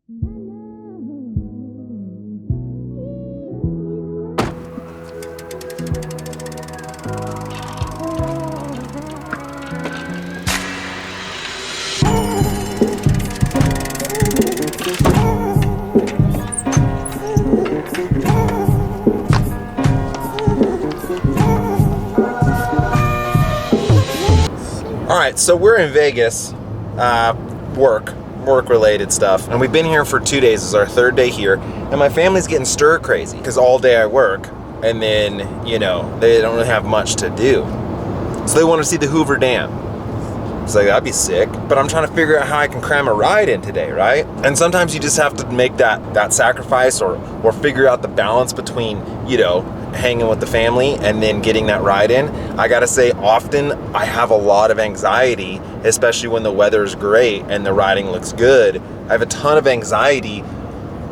All right, so we're in Vegas, work-related stuff, and we've been here for 2 days. This is our third day here, and my family's getting stir crazy because all day I work, and then, you know, they don't really have much to do. So they want to see the Hoover Dam. It's like, that'd be sick, but I'm trying to figure out how I can cram a ride in today, right? And sometimes you just have to make that sacrifice or figure out the balance between, you know, hanging with the family and then getting that ride in. I gotta say, often I have a lot of anxiety, especially when the weather's great and the riding looks good. I have a ton of anxiety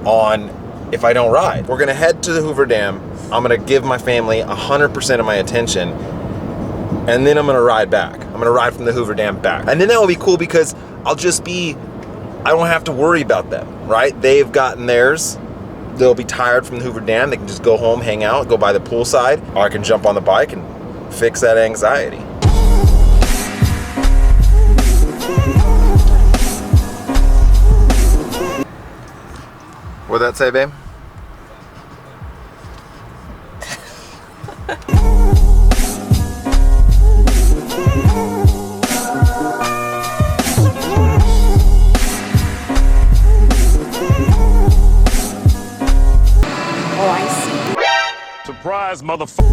on if I don't ride. We're gonna head to the Hoover Dam. I'm gonna give my family 100% of my attention, and then I'm gonna ride back. I'm gonna ride from the Hoover Dam back. And then that will be cool because I don't have to worry about them, right? They've gotten theirs. They'll be tired from the Hoover Dam. They can just go home, hang out, go by the poolside, or I can jump on the bike and fix that anxiety. What'd that say, babe? Surprise, motherfucker.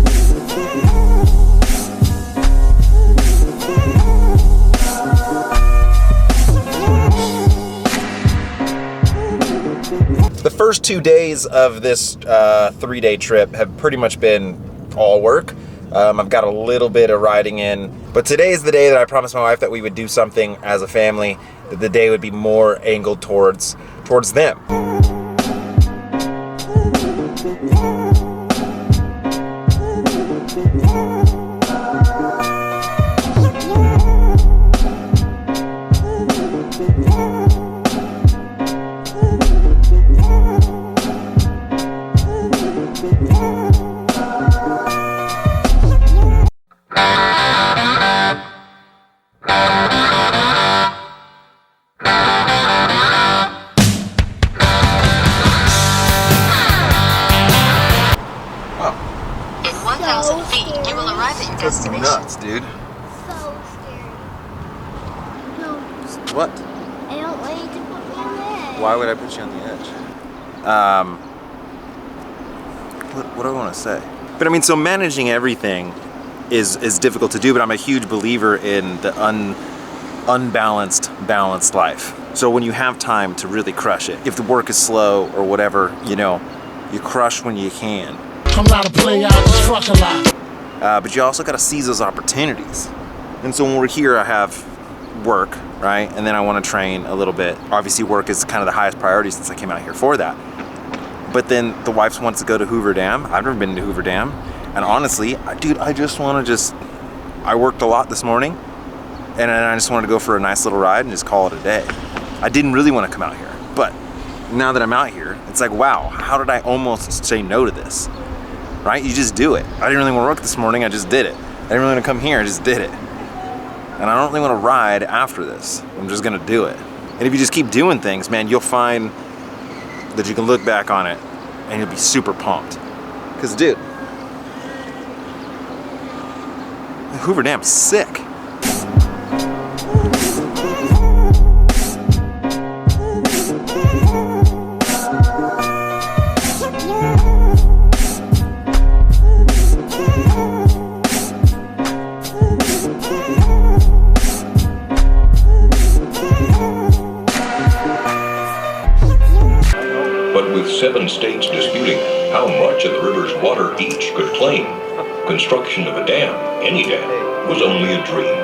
The first 2 days of this 3-day trip have pretty much been all work. I've got a little bit of riding in, but today is the day that I promised my wife that we would do something as a family, that the day would be more angled towards them. That's nuts, dude. So scary. No. What? I don't want you to put me on the edge. Why would I put you on the edge? What do I want to say? But I mean, so managing everything is difficult to do, but I'm a huge believer in the unbalanced, balanced life. So when you have time to really crush it, if the work is slow or whatever, you know, you crush when you can. I'm not a player, I just fuck a lot. But you also got to seize those opportunities. And so when we're here, I have work, right? And then I want to train a little bit. Obviously, work is kind of the highest priority since I came out here for that. But then the wife wants to go to Hoover Dam. I've never been to Hoover Dam. And honestly, dude, I just want to I worked a lot this morning, and I just wanted to go for a nice little ride and just call it a day. I didn't really want to come out here. But now that I'm out here, it's like, wow, how did I almost say no to this? Right? You just do it. I didn't really want to work this morning, I just did it. I didn't really want to come here, I just did it. And I don't really want to ride after this. I'm just gonna do it. And if you just keep doing things, man, you'll find that you can look back on it and you'll be super pumped. Because dude, the Hoover Dam's sick. But with 7 states disputing how much of the river's water each could claim, construction of a dam, any dam, was only a dream.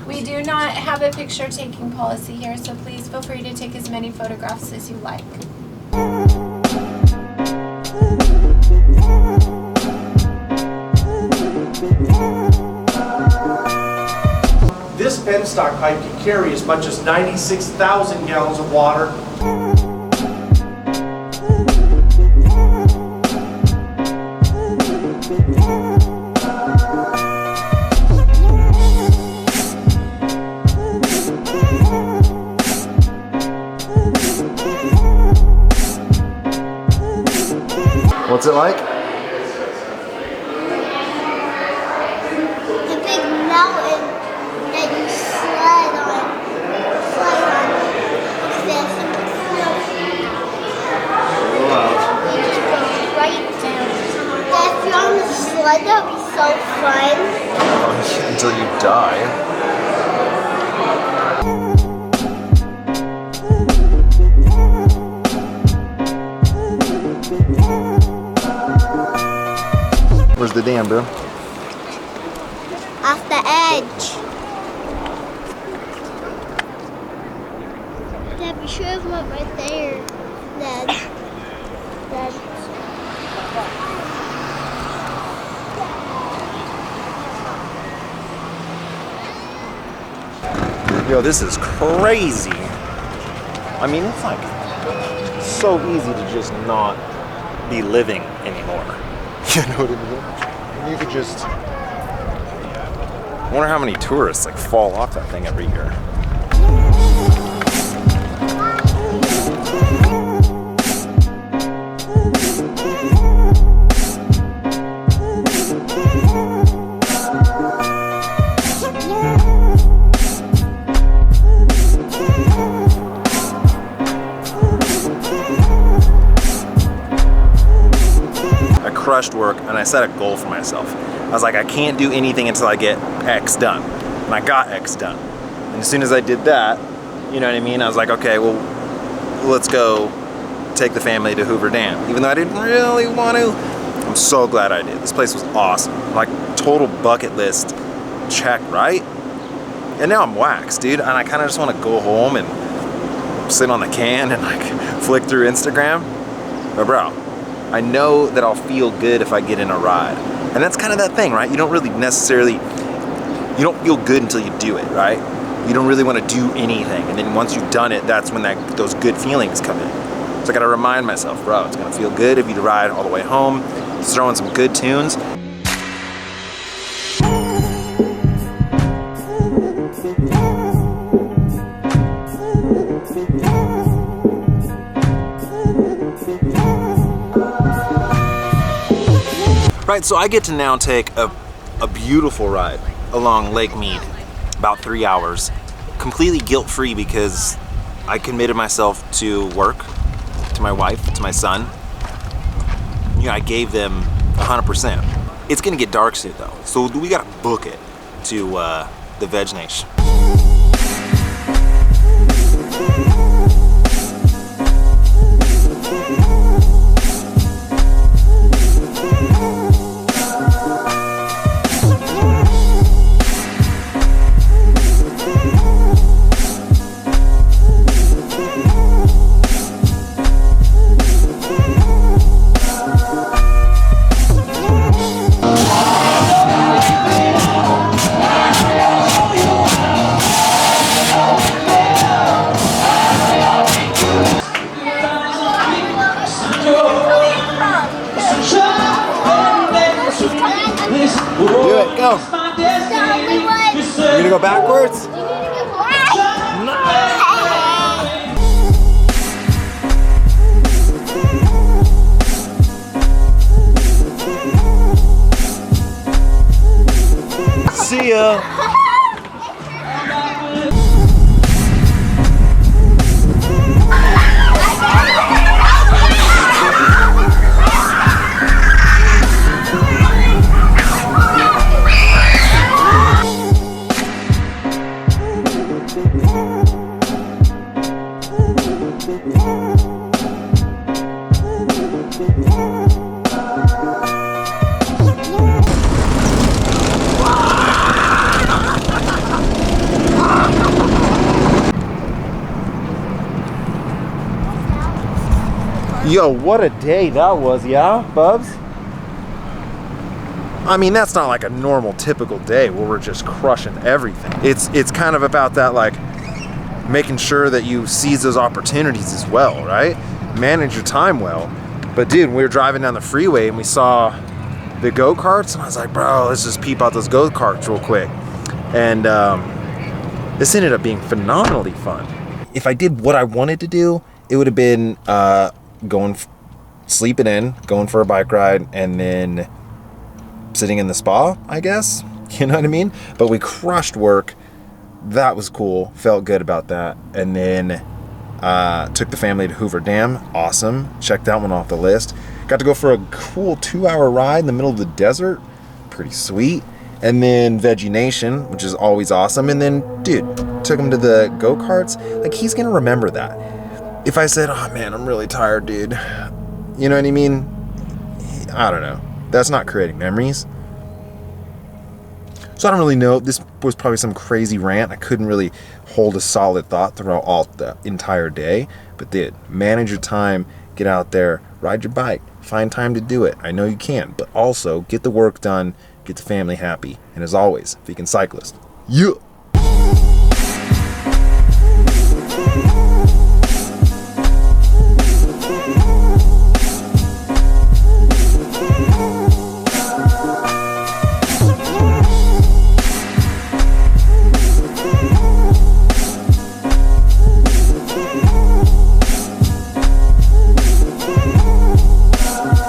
We do not have a picture taking policy here, so please feel free to take as many photographs as you like. This penstock pipe can carry as much as 96,000 gallons of water. What's it like? The big mountain that you sled on. This. You just go right down. If you're on the sled, that would be so fun. Until you die. Where's the dam, bro? Off the edge. Dad, be sure of one right there. Dad. Yo, this is crazy. I mean, it's like so easy to just not be living anymore. You know what I mean? You could just. I wonder how many tourists like fall off that thing every year. Crushed work, and I set a goal for myself. I was like, I can't do anything until I get X done. And I got X done. And as soon as I did that, you know what I mean? I was like, okay, well, let's go take the family to Hoover Dam. Even though I didn't really want to, I'm so glad I did. This place was awesome. Like, total bucket list check, right? And now I'm waxed, dude. And I kind of just want to go home and sit on the can and like flick through Instagram. But bro, I know that I'll feel good if I get in a ride. And that's kind of that thing, right? You don't really necessarily, you don't feel good until you do it, right? You don't really want to do anything. And then once you've done it, that's when those good feelings come in. So I gotta remind myself, bro, it's gonna feel good if you ride all the way home, just throw in some good tunes. Right, so I get to now take a beautiful ride along Lake Mead, about 3 hours, completely guilt-free because I committed myself to work, to my wife, to my son. You know, I gave them 100%. It's gonna get dark soon though, so we gotta book it to the Veg Nation. Do it, go. You're gonna go backwards? See ya. Yo, what a day that was, yeah, Bubs? I mean, that's not like a normal typical day where we're just crushing everything. It's kind of about that, like, making sure that you seize those opportunities as well, right? Manage your time well. But dude, we were driving down the freeway and we saw the go-karts, and I was like, bro, let's just peep out those go-karts real quick. And this ended up being phenomenally fun. If I did what I wanted to do, it would have been sleeping in, going for a bike ride, and then sitting in the spa, I guess. You know what I mean? But we crushed work. That was cool. Felt good about that. And then took the family to Hoover Dam. Awesome. Checked that one off the list. Got to go for a cool 2-hour ride in the middle of the desert. Pretty sweet. And then Veggie Nation, which is always awesome. And then, dude, took him to the go-karts. Like, he's going to remember that. If I said, oh man, I'm really tired, dude. You know what I mean? I don't know. That's not creating memories. So I don't really know. This was probably some crazy rant. I couldn't really hold a solid thought throughout all the entire day. But dude, manage your time. Get out there. Ride your bike. Find time to do it. I know you can. But also, get the work done. Get the family happy. And as always, vegan cyclist. Yeah.